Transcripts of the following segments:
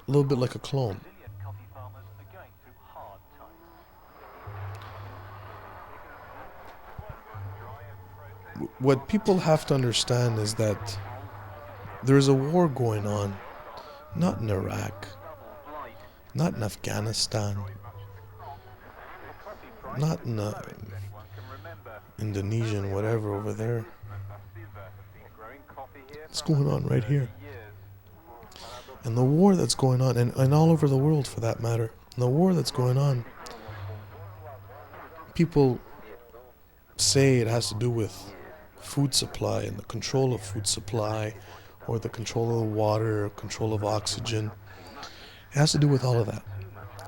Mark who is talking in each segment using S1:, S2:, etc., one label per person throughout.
S1: a little bit like a clone. What people have to understand is that there's a war going on, not in Iraq, not in Afghanistan, not in Indonesian, whatever over there. It's going on right here. And the war that's going on, and all over the world for that matter, the war that's going on, people say it has to do with food supply and the control of food supply, or the control of the water, or control of oxygen. It has to do with all of that.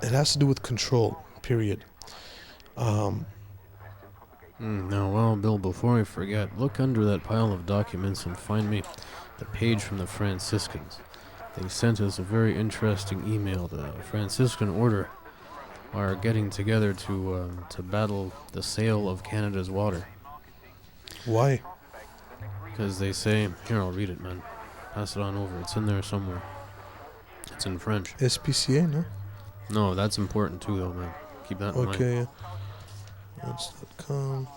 S1: It has to do with control, period.
S2: Now, well, Bill, before I forget, look under that pile of documents and find me the page from the Franciscans. They sent us a very interesting email. The Franciscan Order are getting together to battle the sale of Canada's water.
S1: Why?
S2: Because they say, here, I'll read it, man. Pass it on over. It's in there somewhere. It's in French.
S1: SPCA, no?
S2: No, that's important too, though, man. Keep that in mind.
S1: Okay, yeah. That's .com.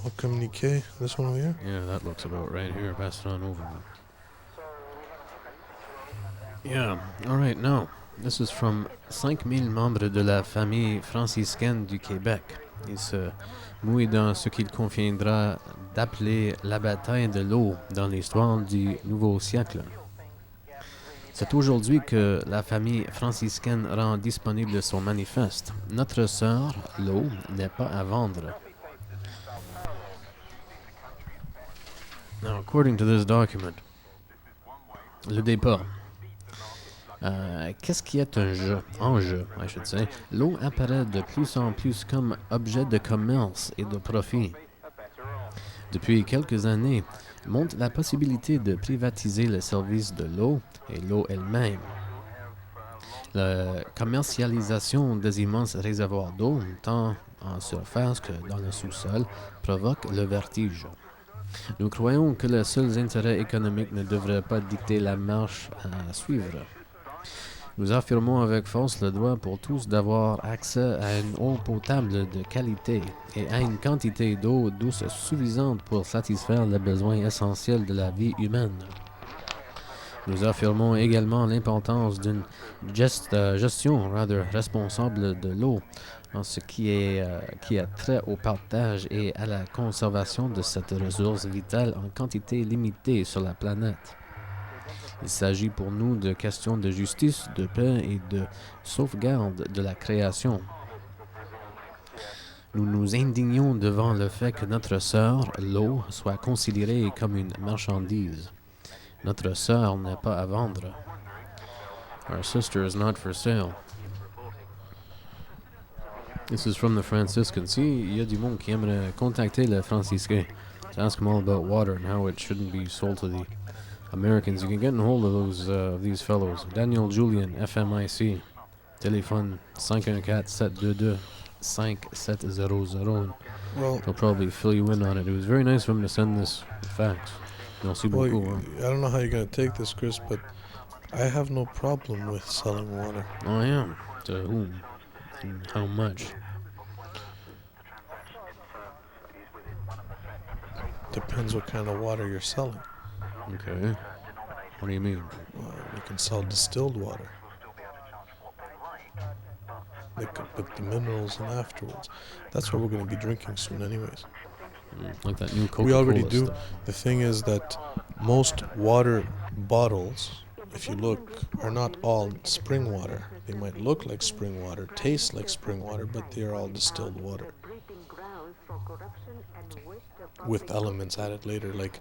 S1: Au communiqué. This one over here?
S2: Yeah, that looks about right here. Pass it on over, man. Yeah, alright, now, this is from 5000 membres de la famille franciscaine du Québec. Ils se mouillent dans ce qu'il conviendra d'appeler la bataille de l'eau dans l'histoire du nouveau siècle. C'est aujourd'hui que la famille franciscaine rend disponible son manifeste. Notre sœur, l'eau, n'est pas à vendre. Now, according to this document, le départ. Qu'est-ce qui est en jeu, I should say. L'eau apparaît de plus en plus comme objet de commerce et de profit. Depuis quelques années, monte la possibilité de privatiser le service de l'eau et l'eau elle-même. La commercialisation des immenses réservoirs d'eau, tant en surface que dans le sous-sol, provoque le vertige. Nous croyons que les seuls intérêts économiques ne devraient pas dicter la marche à suivre. Nous affirmons avec force le droit pour tous d'avoir accès à une eau potable de qualité et à une quantité d'eau douce suffisante pour satisfaire les besoins essentiels de la vie humaine. Nous affirmons également l'importance d'une gestion responsable de l'eau en ce qui a trait au partage et à la conservation de cette ressource vitale en quantité limitée sur la planète. Il s'agit pour nous de questions de justice, de paix et de sauvegarde de la création. Nous nous indignons devant le fait que notre sœur, l'eau, soit considérée comme une marchandise. Notre sœur n'est pas à vendre. Our sister is not for sale. This is from the Franciscans. Si, il y a du monde qui aimerait contacter le franciscain to ask him all about water and how it shouldn't be sold to the Americans. You can get in hold of these fellows. Daniel Julian, FMIC. Téléphone 514-222-5700.
S1: Well,
S2: They'll probably fill you in on it. It was very nice of him to send this fax. Merci beaucoup.
S1: I don't know how you're going to take this, Chris, but I have no problem with selling water.
S2: Oh, yeah. To whom? And how much?
S1: Depends what kind of water you're selling.
S2: Okay. What do you mean?
S1: You can sell distilled water. They could put the minerals in afterwards. That's what we're going to be drinking soon anyways.
S2: Like that new Coca-Cola
S1: We already do.
S2: stuff.
S1: The thing is that most water bottles, if you look, are not all spring water. They might look like spring water, taste like spring water, but they are all distilled water with elements added later. Like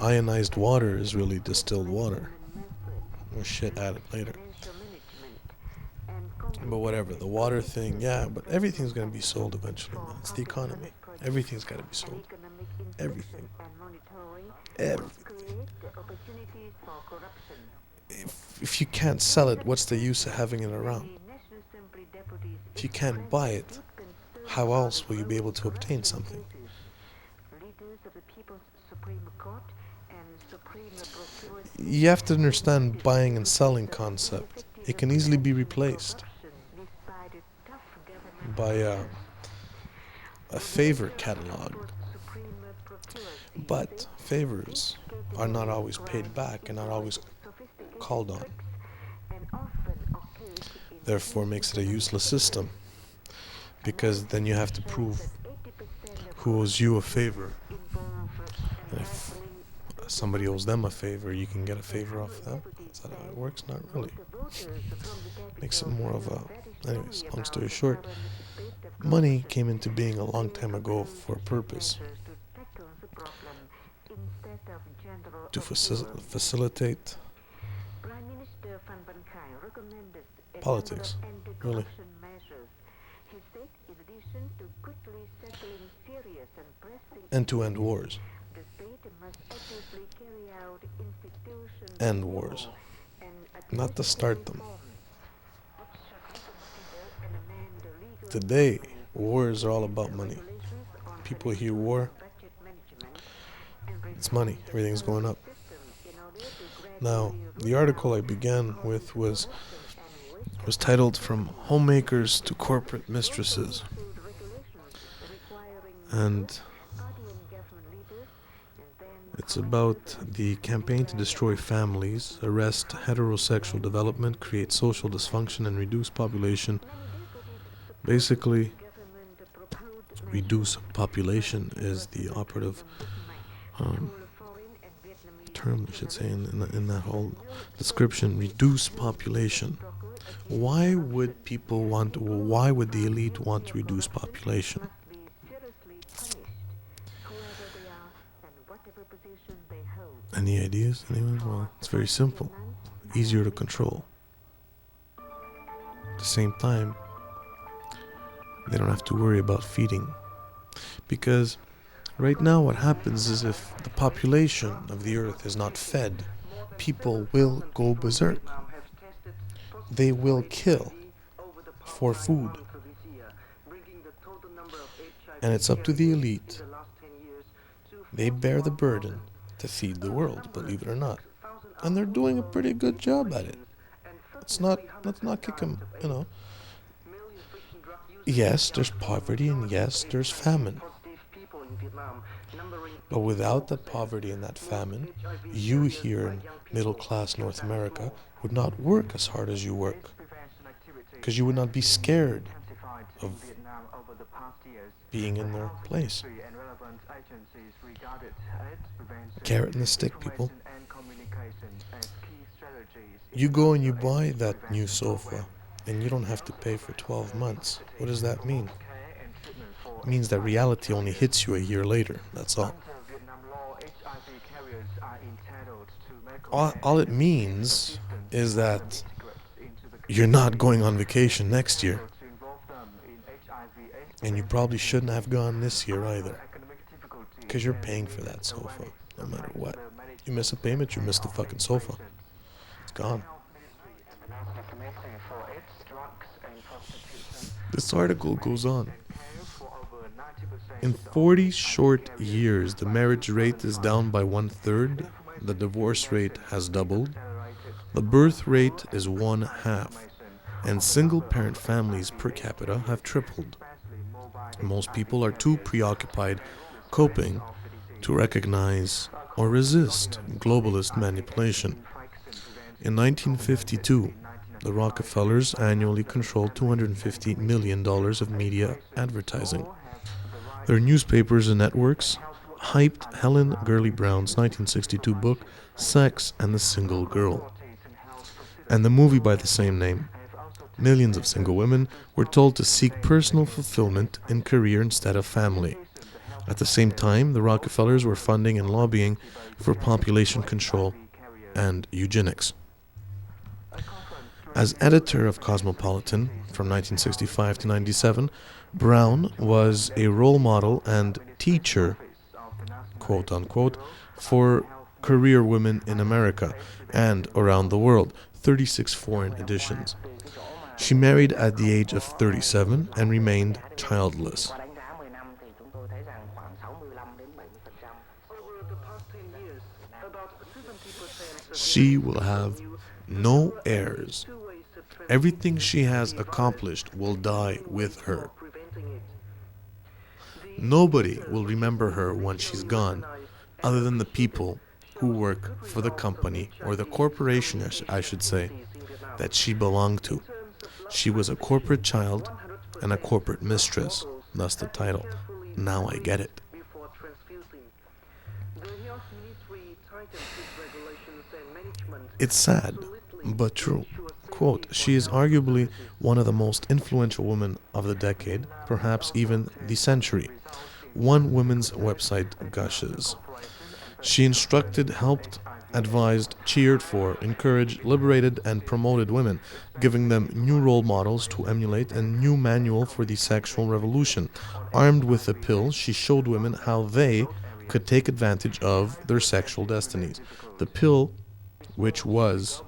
S1: ionized water is really distilled water with shit added later. But whatever, the water thing, yeah, but everything's going to be sold eventually, man. It's the economy. Everything's got to be sold. Everything. Everything. If you can't sell it, what's the use of having it around? If you can't buy it, how else will you be able to obtain something? You have to understand buying and selling concept. It can easily be replaced by a favor catalog. But favors are not always paid back and not always called on. Therefore, makes it a useless system, because then you have to prove who owes you a favor. And if somebody owes them a favor, you can get a favor off them. Is that how it works? Not really. Makes it more of a... Anyways, long story short, money came into being a long time ago for a purpose. To facilitate politics, really. And to end wars. End wars. Not to start them. Today, wars are all about money. People hear war, it's money. Everything's going up. Now, the article I began with was titled "From Homemakers to Corporate Mistresses." And it's about the campaign to destroy families, arrest heterosexual development, create social dysfunction, and reduce population. Basically, reduce population is the operative term, we should say, in that whole description. Reduce population. Why would the elite want to reduce population? Any ideas? Anyone? Well, it's very simple. Easier to control. At the same time, they don't have to worry about feeding. Because right now what happens is, if the population of the earth is not fed, people will go berserk. They will kill for food. And it's up to the elite. They bear the burden to feed the world, believe it or not. And they're doing a pretty good job at it. Let's not kick them, Yes, there's poverty, and yes, there's famine. But without that poverty and that famine, you here in middle-class North America would not work as hard as you work. Because you would not be scared of being in their place. Carrot and the stick, people. You go and you buy that new sofa, and you don't have to pay for 12 months. What does that mean? It means that reality only hits you a year later. That's all. All it means is that you're not going on vacation next year. And you probably shouldn't have gone this year either. Because you're paying for that sofa, no matter what. You miss a payment, you miss the fucking sofa. It's gone. This article goes on. In 40 short years, the marriage rate is down by 1/3, the divorce rate has doubled, the birth rate is 1/2, and single-parent families per capita have tripled. Most people are too preoccupied coping to recognize or resist globalist manipulation. In 1952, the Rockefellers annually controlled $250 million of media advertising. Their newspapers and networks hyped Helen Gurley Brown's 1962 book, Sex and the Single Girl, and the movie by the same name. Millions of single women were told to seek personal fulfillment in career instead of family. At the same time, the Rockefellers were funding and lobbying for population control and eugenics. As editor of Cosmopolitan from 1965 to 97, Brown was a role model and teacher, quote unquote, for career women in America and around the world, 36 foreign editions. She married at the age of 37 and remained childless. She will have no heirs. Everything she has accomplished will die with her. Nobody will remember her when she's gone, other than the people who work for the company, or the corporation, I should say, that she belonged to. She was a corporate child and a corporate mistress, thus the title. Now I get it. It's sad, but true. Quote, she is arguably one of the most influential women of the decade, perhaps even the century. One women's website gushes. She instructed, helped, advised, cheered for, encouraged, liberated, and promoted women, giving them new role models to emulate and new manual for the sexual revolution. Armed with a pill, she showed women how they could take advantage of their sexual destinies. The pill, which was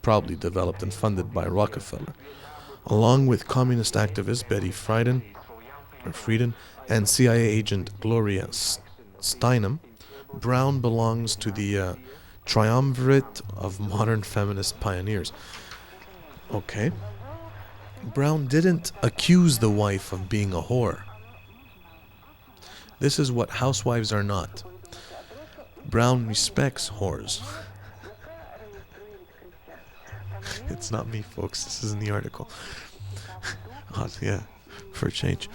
S1: probably developed and funded by Rockefeller, along with communist activist Betty Friedan and CIA agent Gloria Steinem, Brown belongs to the triumvirate of modern feminist pioneers. Okay. Brown didn't accuse the wife of being a whore. This is what housewives are not. Brown respects whores. It's not me, folks. This is in the article. Yeah, for a change.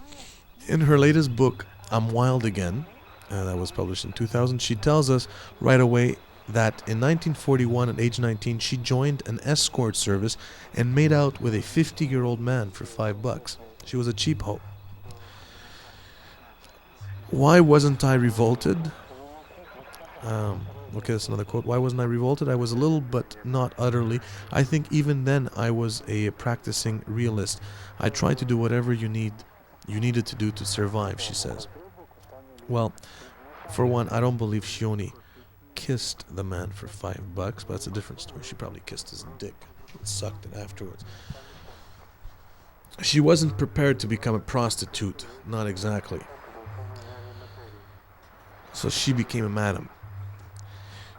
S1: In her latest book, I'm Wild Again, that was published in 2000, she tells us right away that in 1941, at age 19, she joined an escort service and made out with a 50-year-old man for $5. She was a cheap hoe. Why wasn't I revolted? Okay, that's another quote. Why wasn't I revolted? I was a little, but not utterly. I think even then I was a practicing realist. I tried to do whatever you needed to do to survive, she says. Well, for one, I don't believe she only kissed the man for $5, but that's a different story. She probably kissed his dick and sucked it afterwards. She wasn't prepared to become a prostitute, not exactly. So she became a madam.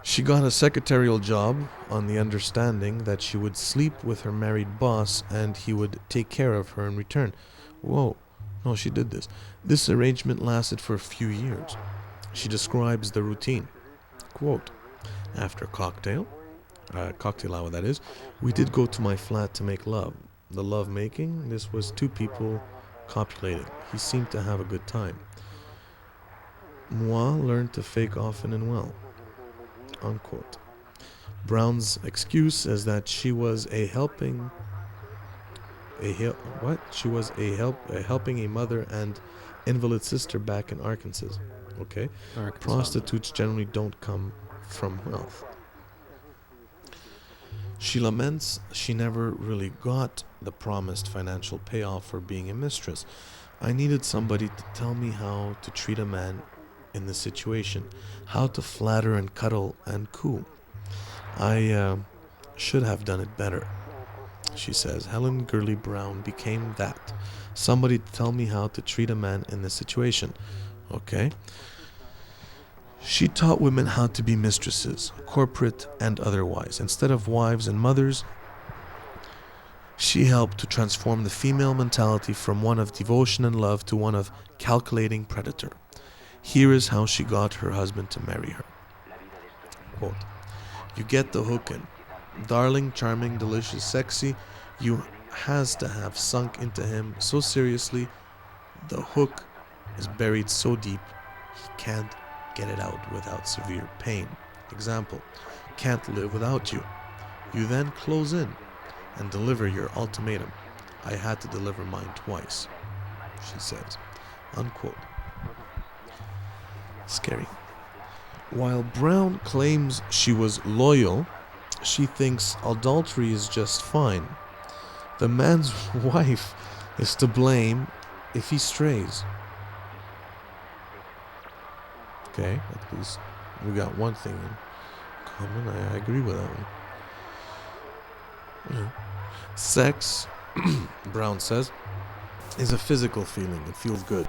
S1: She got a secretarial job on the understanding that she would sleep with her married boss and he would take care of her in return. Whoa, no, she did this. This arrangement lasted for a few years. She describes the routine. Quote, after cocktail hour that is, we did go to my flat to make love. The love making, this was two people copulating. He seemed to have a good time. Moi learned to fake often and well. Unquote. Brown's excuse is that she was helping a mother and invalid sister back in Arkansas. Okay. Prostitutes generally don't come from wealth. She laments she never really got the promised financial payoff for being a mistress. I needed somebody to tell me how to treat a man in this situation, how to flatter and cuddle and coo. I should have done it better, she says. Helen Gurley Brown became that. Somebody to tell me how to treat a man in this situation. Okay. She taught women how to be mistresses, corporate and otherwise. Instead of wives and mothers, she helped to transform the female mentality from one of devotion and love to one of calculating predator. Here is how she got her husband to marry her. Quote, you get the hook in. Darling, charming, delicious, sexy, you has to have sunk into him so seriously, the hook is buried so deep, he can't get it out without severe pain. Example, can't live without you. You then close in and deliver your ultimatum. I had to deliver mine twice, she says. Unquote. Scary. While Brown claims she was loyal, she thinks adultery is just fine. The man's wife is to blame if he strays. Okay, at least we got one thing in common. I agree with that one. Yeah. Sex, Brown says, is a physical feeling. It feels good.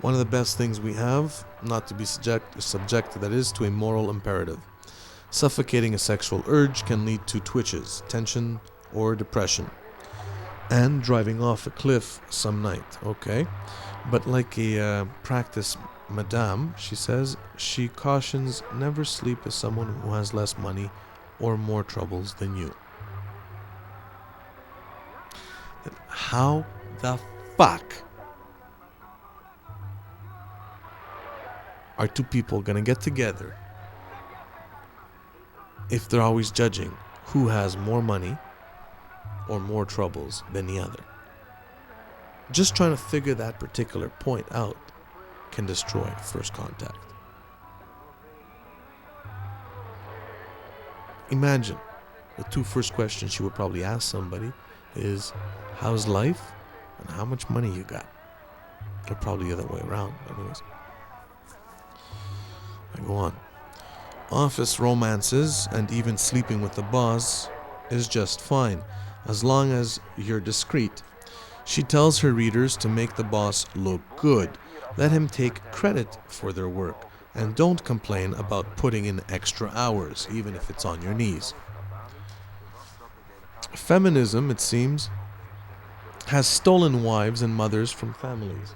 S1: One of the best things we have, not to be subjected, that is, to a moral imperative. Suffocating a sexual urge can lead to twitches, tension, or depression. And driving off a cliff some night, okay? But like a practice madame, she says, she cautions never sleep with someone who has less money or more troubles than you. Then how the fuck are two people gonna get together if they're always judging who has more money or more troubles than the other? Just trying to figure that particular point out can destroy first contact. Imagine the two first questions you would probably ask somebody is, how's life and how much money you got? Or probably the other way around, anyways. I go on. Office romances and even sleeping with the boss is just fine, as long as you're discreet. She tells her readers to make the boss look good. Let him take credit for their work, and don't complain about putting in extra hours, even if it's on your knees. Feminism, it seems, has stolen wives and mothers from families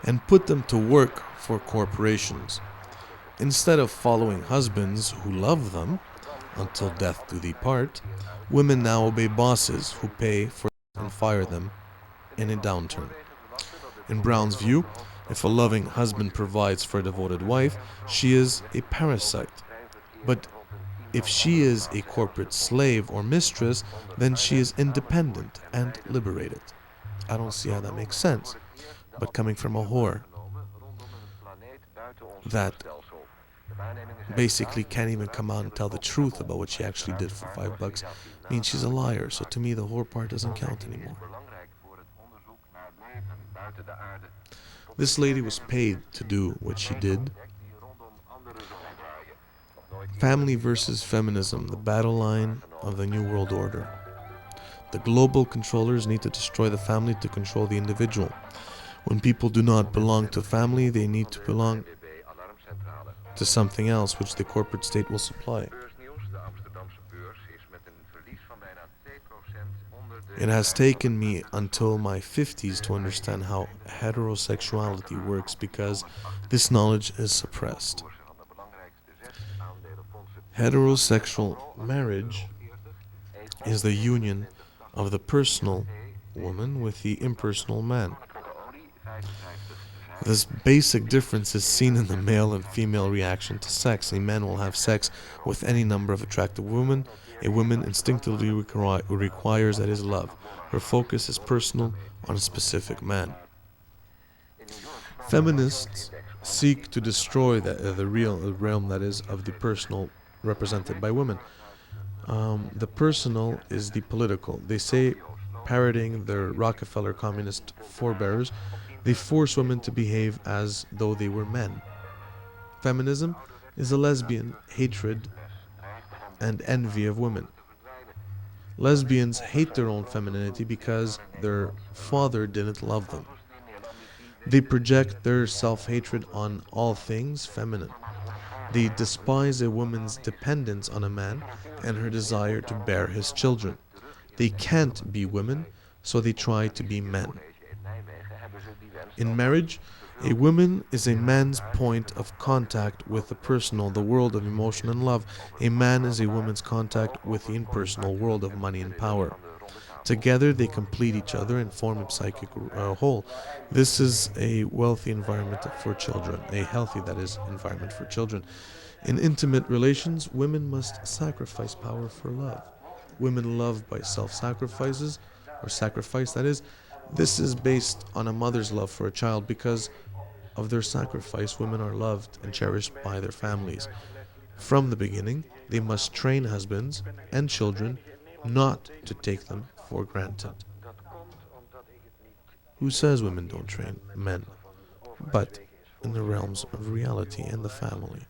S1: and put them to work for corporations. Instead of following husbands who love them until death do thee part, women now obey bosses who pay for and fire them in a downturn. In Brown's view, if a loving husband provides for a devoted wife, she is a parasite. But if she is a corporate slave or mistress, then she is independent and liberated. I don't see how that makes sense. But coming from a whore that basically can't even come out and tell the truth about what she actually did for $5 means she's a liar. So to me, the whore part doesn't count anymore. This lady was paid to do what she did. Family versus feminism, the battle line of the New World Order. The global controllers need to destroy the family to control the individual. When people do not belong to family, they need to belong to something else, which the corporate state will supply. It has taken me until my 50s to understand how heterosexuality works because this knowledge is suppressed. Heterosexual marriage is the union of the personal woman with the impersonal man. This basic difference is seen in the male and female reaction to sex. A man will have sex with any number of attractive women. A woman instinctively requires that his love. Her focus is personal on a specific man. Feminists seek to destroy the real realm that is of the personal represented by women. The personal is the political. They say, parroting their Rockefeller communist forebears, they force women to behave as though they were men. Feminism is a lesbian hatred and envy of women. Lesbians hate their own femininity because their father didn't love them. They project their self-hatred on all things feminine. They despise a woman's dependence on a man and her desire to bear his children. They can't be women, so they try to be men. In marriage, a woman is a man's point of contact with the personal, the world of emotion and love. A man is a woman's contact with the impersonal world of money and power. Together they complete each other and form a psychic whole. This is a wealthy environment for children, a healthy, that is, environment for children. In intimate relations, women must sacrifice power for love. Women love by self-sacrifices, or sacrifice, that is. This is based on a mother's love for a child. Because of their sacrifice, women are loved and cherished by their families. From the beginning, they must train husbands and children not to take them for granted. Who says women don't train men? But in the realms of reality and the family.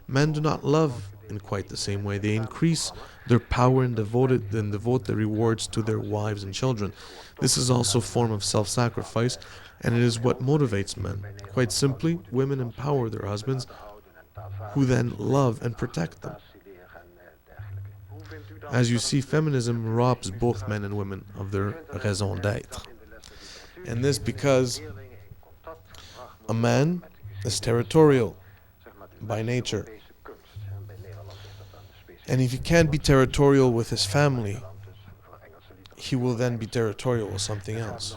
S1: Men do not love in quite the same way. They increase their power and devote their rewards to their wives and children. This is also a form of self-sacrifice, and it is what motivates men. Quite simply, women empower their husbands, who then love and protect them. As you see, feminism robs both men and women of their raison d'être. And this because a man is territorial by nature. And if he can't be territorial with his family, he will then be territorial with something else.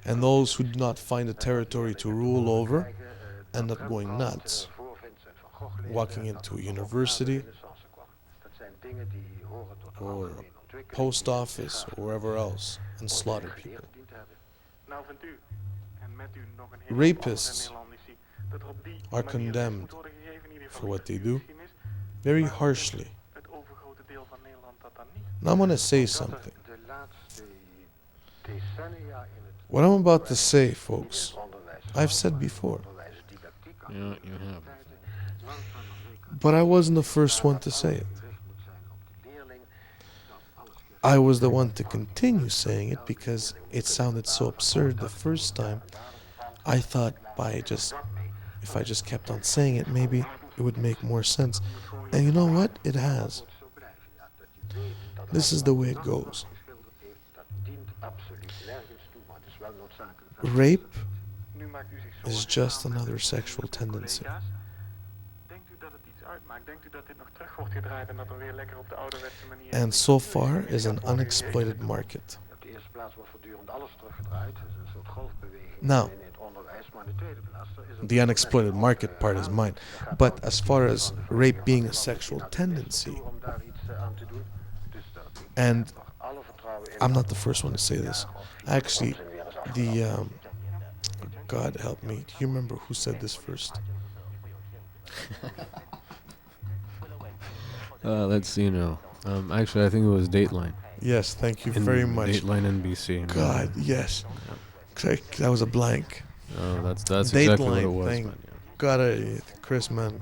S1: And those who do not find a territory to rule over end up going nuts, walking into a university or a post office or wherever else and slaughter people. Rapists are condemned for what they do very harshly. Now I'm going to say something. What I'm about to say, folks, I've said before.
S2: Yeah, you have.
S1: But I wasn't the first one to say it. I was the one to continue saying it because it sounded so absurd the first time. I thought if I just kept on saying it, maybe it would make more sense. And you know what? It has. This is the way it goes. Rape is just another sexual tendency. And so far is an unexploited market. Now, the unexploited market part is mine. But as far as rape being a sexual tendency, and I'm not the first one to say this. Actually, God help me. Do you remember who said this first?
S2: Let's see now. Actually, I think it was Dateline.
S1: Yes, thank you very much.
S2: Dateline NBC.
S1: God, yes. That was a blank.
S2: Oh, that's exactly what it was.
S1: Thank
S2: Man,
S1: God, Chris, man.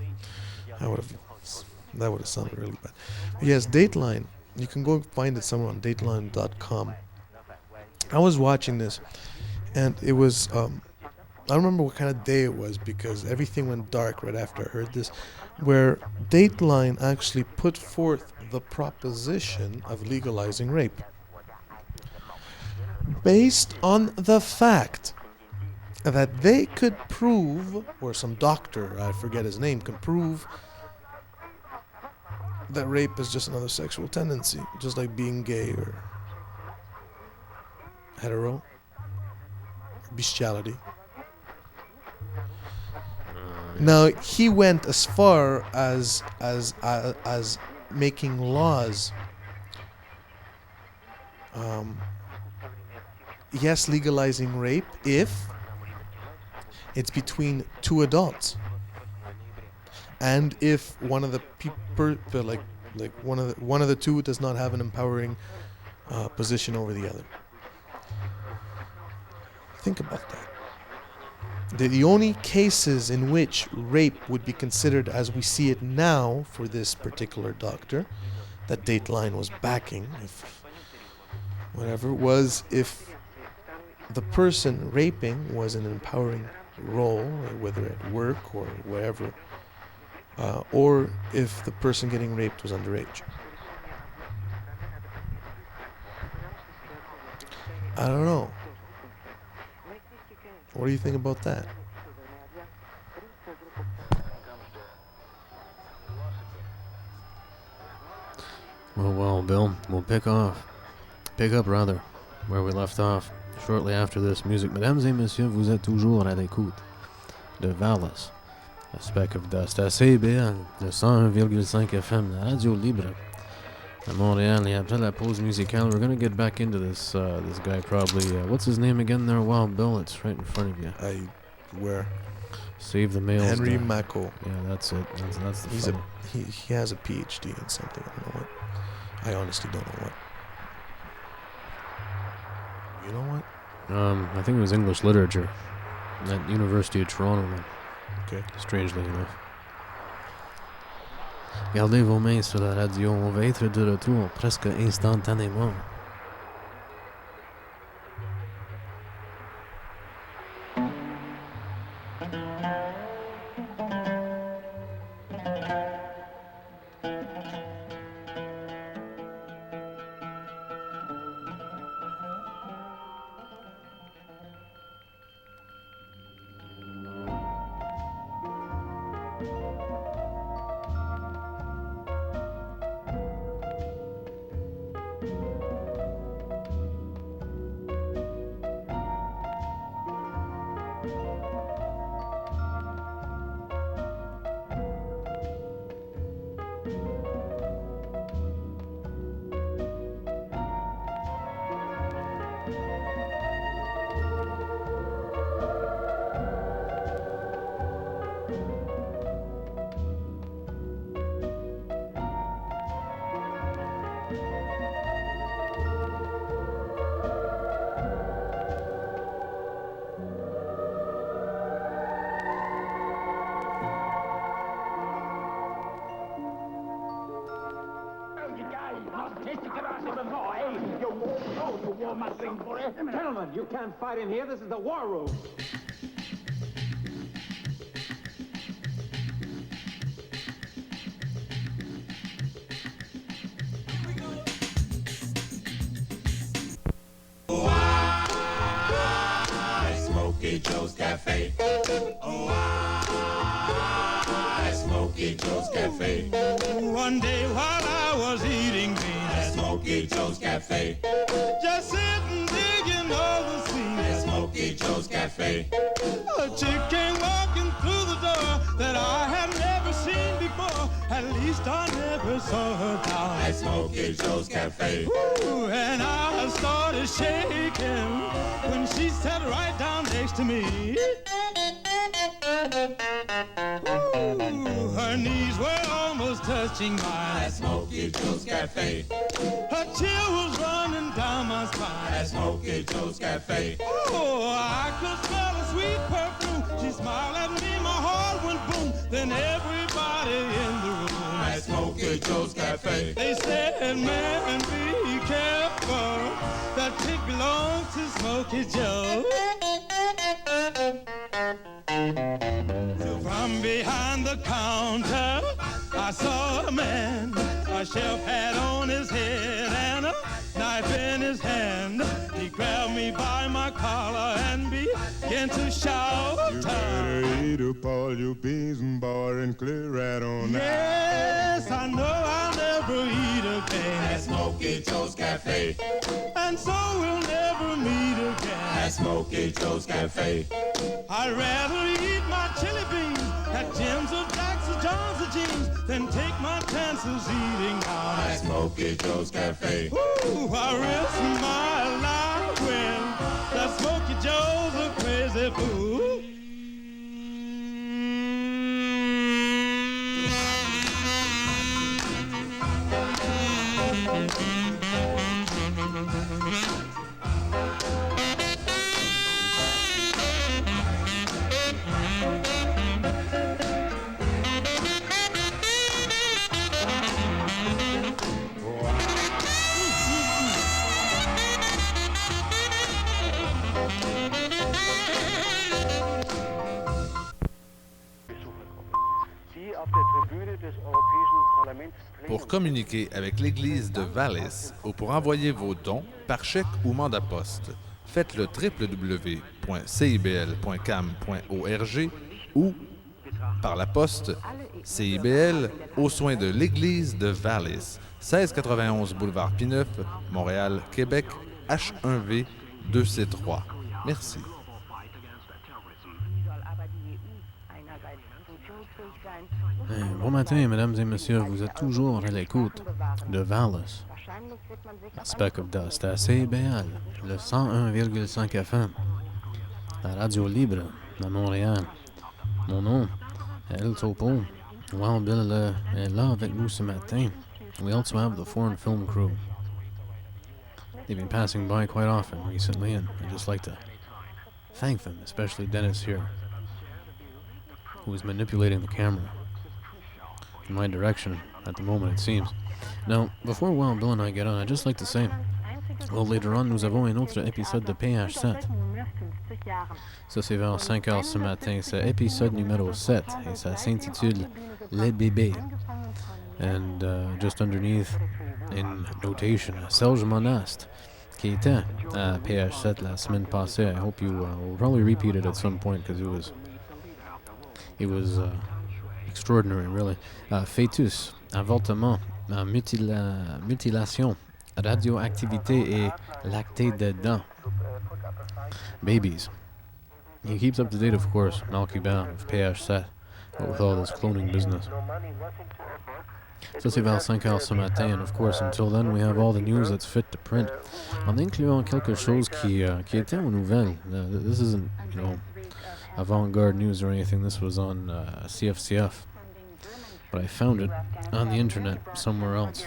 S1: That would have sounded really bad. But yes, Dateline. You can go find it somewhere on dateline.com. I was watching this, and it was, I don't remember what kind of day it was because everything went dark right after I heard this, where Dateline actually put forth the proposition of legalizing rape based on the fact that they could prove, or some doctor, I forget his name, can prove that rape is just another sexual tendency, just like being gay or hetero, bestiality. Now he went as far as making laws. Yes, legalizing rape if it's between two adults, and if one of the people, like one of the two, does not have an empowering position over the other. Think about that. The only cases in which rape would be considered as we see it now for this particular doctor that Dateline was backing, was if the person raping was in an empowering role, whether at work or wherever, or if the person getting raped was underage. I don't know. What do you think about that?
S2: Well, Bill, we'll pick up where we left off shortly after this music. Mesdames et messieurs, vous êtes toujours à l'écoute de VALIS, A Speck of Dust, à CIBL, de 101,5 FM, la radio libre à Montréal. Et après la pause musicale, we're going to get back into this guy probably. What's his name again there? Wow, Bill, it's right in front of you.
S1: Where?
S2: Save the Males.
S1: Henry Mako.
S2: Yeah, that's it. That's the
S1: he has a PhD in something. I don't know what. I honestly don't know what. You know what?
S2: I think it was English literature at University of Toronto, man.
S1: Okay.
S2: Strangely enough. Gardez vos mains sur la radio, on va être de retour presque instantanément.
S3: Gentlemen, you can't fight in here. This is the war room.
S4: Smokey Joe's Cafe. Oh, Smokey Joe's Cafe.
S5: One day while I was eating beans
S4: at Smokey Joe's Cafe,
S5: just sitting digging all the scenes
S4: at Smokey Joe's Cafe,
S5: a chick came walking through the door that I had never seen before. At least I never saw her down
S4: at Smokey Joe's Cafe.
S5: Ooh, and I started shaking when she sat right down next to me. Ooh, her knees were almost touching mine
S4: at Smokey Joe's Cafe.
S5: Her chill was running down my spine
S4: at Smokey Joe's Cafe.
S5: Oh, I could smell a sweet perfume. She smiled at me, my heart went boom. Then everybody in the room
S4: at Smokey Joe's Cafe,
S5: they said, man, be careful. That chick belongs to Smokey Joe. So from behind the counter, I saw a man, a chef hat on his head and a knife in his hand. He grabbed me by my collar and began to shout.
S6: You better eat up all your beans and bar and clear right on out.
S5: Yes, I know I'll never eat again
S4: at Smokey Joe's Cafe,
S5: and so we'll never meet again
S4: at Smokey Joe's Cafe.
S5: I'd rather eat my chili beans at Jim's or Jack's or John's or Jeans than take my chances eating out
S4: at Smokey Joe's Cafe.
S5: Ooh, I risk my life when that Smokey Joe's a crazy fool.
S7: Pour communiquer avec l'Église de VALIS ou pour envoyer vos dons par chèque ou mandat poste, faites le www.cibl.cam.org ou par la poste CIBL aux soins de l'Église de VALIS, 1691 boulevard Pineuf, Montréal, Québec, H1V 2C3. Merci.
S2: Bon matin, mesdames et messieurs. Vous êtes toujours à l'écoute de VALIS, Speck of Dust à CIBL, le 101,5 FM, la radio libre à Montréal. Mon nom est El Topo. Wild Bill est là avec nous ce matin. We also have the foreign film crew. They've been passing by quite often recently, and I'd just like to thank them, especially Dennis here, who is manipulating the camera in my direction at the moment, it seems. Now, before Wild Bill and I get on, I'd just like to say, well, later on, nous avons un autre épisode de PH7. Ça, c'est vers 5 heures ce matin. C'est épisode numéro 7 et ça s'intitule Les bébés. And just underneath, in notation, Serge Monast, qui était à PH7 la semaine passée. I hope you will probably repeat it at some point because it was extraordinary, really. Fœtus, avortement, mutilation, radioactivité et lacté de dents. Babies. He keeps up to date, of course, Malcuban of PH7, with all this cloning business. Ça, c'est vers 5 heures ce matin, and of course, until then, we have all the news that's fit to print. En incluant quelque chose qui était aux nouvelles. This isn't, avant-garde news or anything. This was on CFCF. But I found it on the internet somewhere else.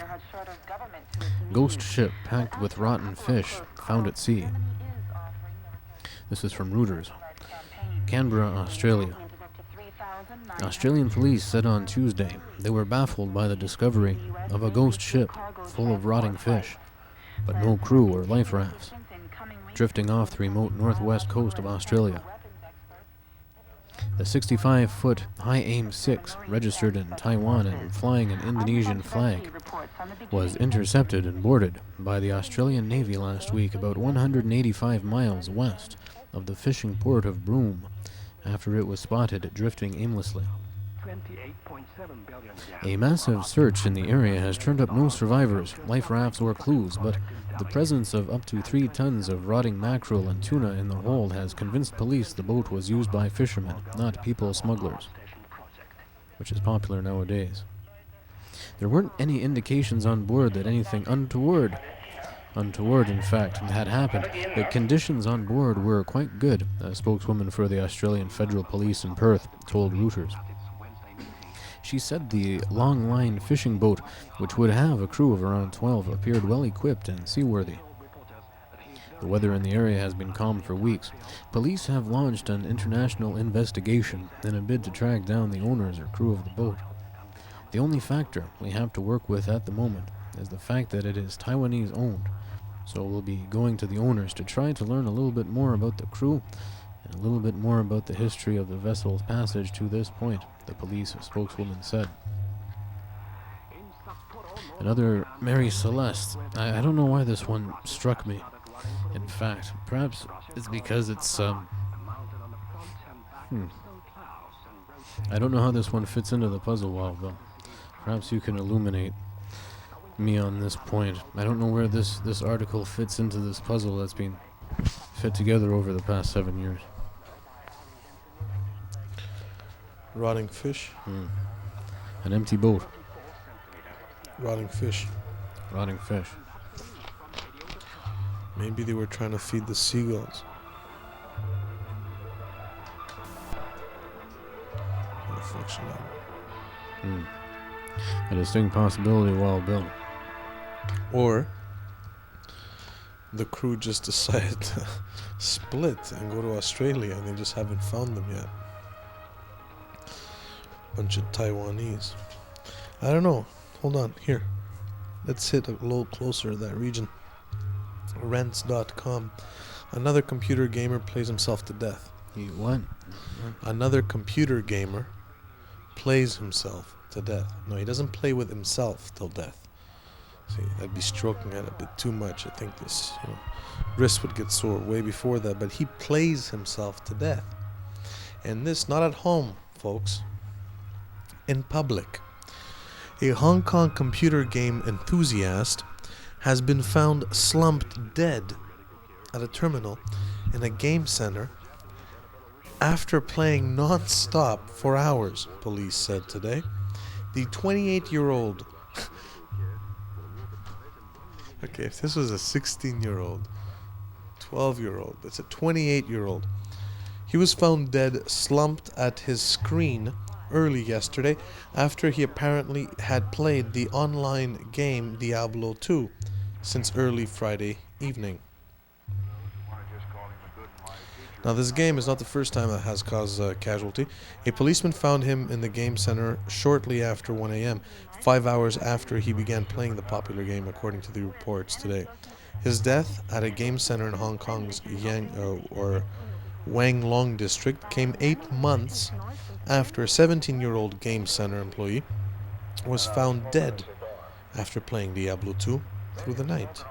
S2: Ghost ship packed with rotten fish found at sea. This is from Reuters. Canberra, Australia. Australian police said on Tuesday they were baffled by the discovery of a ghost ship full of rotting fish, but no crew or life rafts, drifting off the remote northwest coast of Australia. The 65-foot high-aim 6, registered in Taiwan and flying an Indonesian flag, was intercepted and boarded by the Australian Navy last week about 185 miles west of the fishing port of Broome, after it was spotted drifting aimlessly. A massive search in the area has turned up no survivors, life rafts or clues, but the presence of up to 3 tons of rotting mackerel and tuna in the hold has convinced police the boat was used by fishermen, not people smugglers, which is popular nowadays. There weren't any indications on board that anything untoward, in fact, had happened. The conditions on board were quite good, a spokeswoman for the Australian Federal Police in Perth told Reuters. She said the long-line fishing boat, which would have a crew of around 12, appeared well-equipped and seaworthy. The weather in the area has been calm for weeks. Police have launched an international investigation in a bid to track down the owners or crew of the boat. The only factor we have to work with at the moment is the fact that it is Taiwanese-owned. So we'll be going to the owners to try to learn a little bit more about the crew and a little bit more about the history of the vessel's passage to this point, the police spokeswoman said. Another Mary Celeste. I don't know why this one struck me. In fact, perhaps it's because it's I don't know how this one fits into the puzzle well, but perhaps you can illuminate me on this point. I don't know where this article fits into this puzzle that's been fit together over the past 7 years.
S1: Rotting fish.
S2: An empty boat.
S1: Rotting fish.
S2: Rotting fish.
S1: Maybe they were trying to feed the seagulls.
S2: A distinct possibility, well, Bill.
S1: Or the crew just decided to split and go to Australia and they just haven't found them yet. Bunch of Taiwanese. I don't know. Hold on. Here. Let's hit a little closer to that region. Rents.com. Another computer gamer plays himself to death.
S2: What?
S1: Another computer gamer plays himself to death. No, he doesn't play with himself till death. See, I'd be stroking it a bit too much. I think this wrist would get sore way before that. But he plays himself to death. And this, not at home, folks. In public. A Hong Kong computer game enthusiast has been found slumped dead at a terminal in a game center after playing non-stop for hours, police said today. The 28-year-old... Okay, if this was a 16-year-old, 12-year-old, it's a 28-year-old. He was found dead, slumped at his screen early yesterday after he apparently had played the online game Diablo 2 since early Friday evening. Now, this game is not the first time that has caused casualty. A policeman found him in the game center shortly after 1 a.m., 5 hours after he began playing the popular game, according to the reports today. His death at a game center in Hong Kong's Wang Long district came 8 months after a 17-year-old game center employee was found dead after playing Diablo 2 through the night.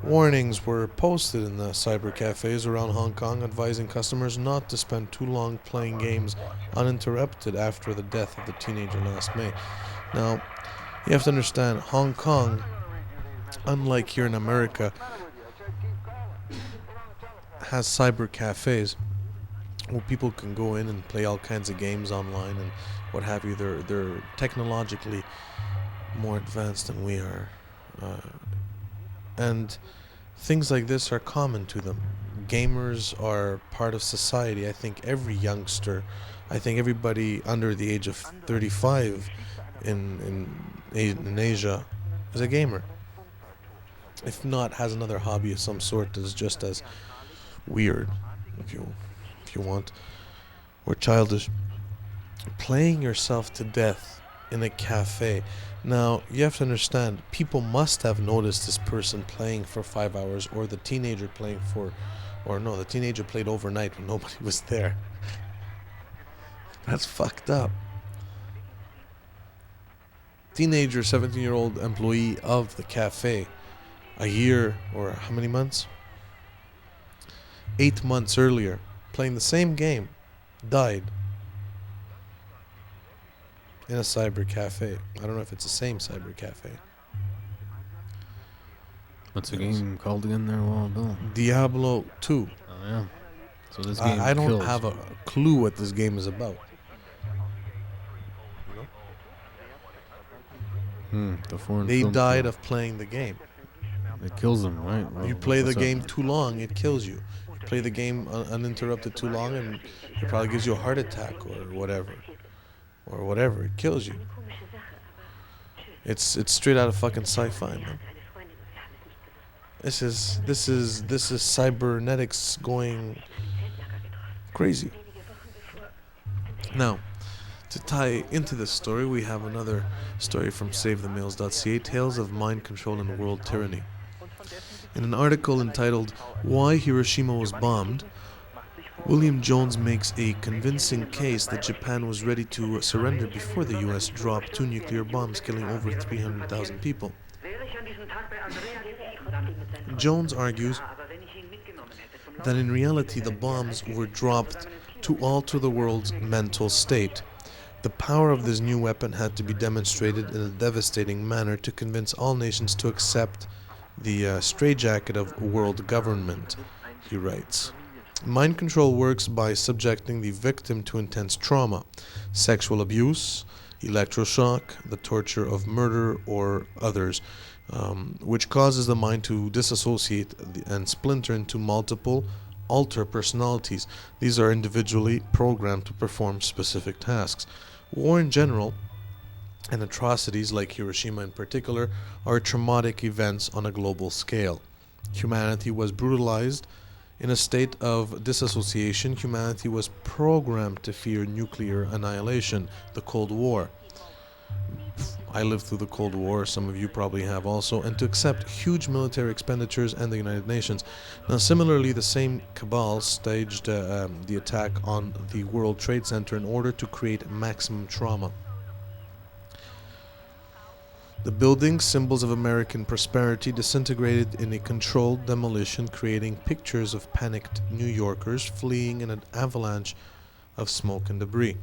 S1: Warnings were posted in the cyber cafes around Hong Kong advising customers not to spend too long playing games uninterrupted after the death of the teenager last May. Now, you have to understand, Hong Kong, unlike here in America, has cyber cafes where people can go in and play all kinds of games online and what have you. They're technologically more advanced than we are. And things like this are common to them. Gamers are part of society. I think every youngster, I think everybody under the age of 35 in Asia is a gamer. If not, has another hobby of some sort that's just as weird, if you want, or childish. Playing yourself to death in a cafe. Now, you have to understand, people must have noticed this person playing for 5 hours, or the teenager playing the teenager played overnight when nobody was there. That's fucked up. Teenager, 17-year-old employee of the cafe, a year, or how many months? 8 months earlier, playing the same game, died in a cyber cafe. I don't know if it's the same cyber cafe.
S2: What's the game called again there, Bill?
S1: Diablo 2.
S2: Oh, yeah. So this game
S1: I don't
S2: kills.
S1: have a clue what this game is about.
S2: The foreign
S1: They
S2: film
S1: died
S2: crew.
S1: of playing the game.
S2: It kills them, right? Well,
S1: You play the
S2: what's up?
S1: game too long, it kills you. You play the game uninterrupted too long, and it probably gives you a heart attack or whatever. It kills you. It's straight out of fucking sci-fi, man. This is cybernetics going crazy. Now, to tie into this story, we have another story from SaveTheMails.ca, Tales of Mind Control and World Tyranny. In an article entitled Why Hiroshima Was Bombed, William Jones makes a convincing case that Japan was ready to surrender before the US dropped 2 nuclear bombs, killing over 300,000 people. Jones argues that in reality the bombs were dropped to alter the world's mental state. The power of this new weapon had to be demonstrated in a devastating manner to convince all nations to accept the straitjacket of world government, he writes. Mind control works by subjecting the victim to intense trauma, sexual abuse, electroshock, the torture of murder or others, which causes the mind to disassociate and splinter into multiple alter personalities. These are individually programmed to perform specific tasks. War in general, and atrocities like Hiroshima in particular, are traumatic events on a global scale. Humanity was brutalized. In a state of disassociation, humanity was programmed to fear nuclear annihilation, the Cold War. I lived through the Cold War, some of you probably have also, and to accept huge military expenditures and the United Nations. Now, similarly, the same cabal staged the attack on the World Trade Center in order to create maximum trauma. The buildings, symbols of American prosperity, disintegrated in a controlled demolition, creating pictures of panicked New Yorkers fleeing in an avalanche of smoke and debris.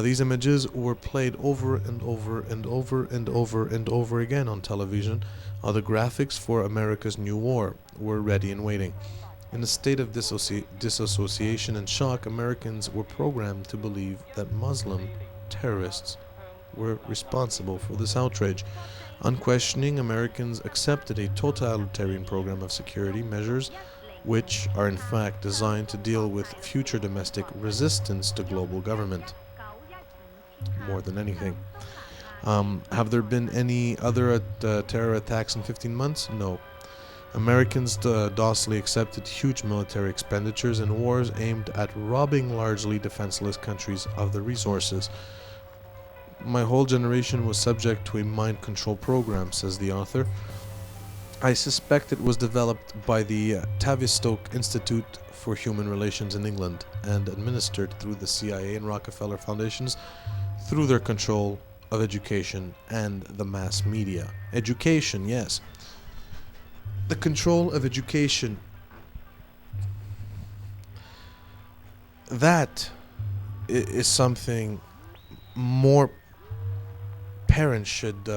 S1: These images were played over and over and over and over and over again on television. The graphics for America's new war were ready and waiting. In a state of disassociation and shock, Americans were programmed to believe that Muslim terrorists were responsible for this outrage. Unquestioning, Americans accepted a totalitarian program of security measures which are in fact designed to deal with future domestic resistance to global government. More than anything. Have there been any other terror attacks in 15 months? No. Americans docilely accepted huge military expenditures in wars aimed at robbing largely defenseless countries of their resources. My whole generation was subject to a mind control program, says the author. I suspect it was developed by the Tavistock Institute for Human Relations in England and administered through the CIA and Rockefeller Foundations through their control of education and the mass media. Education, yes. The control of education. That is something more parents should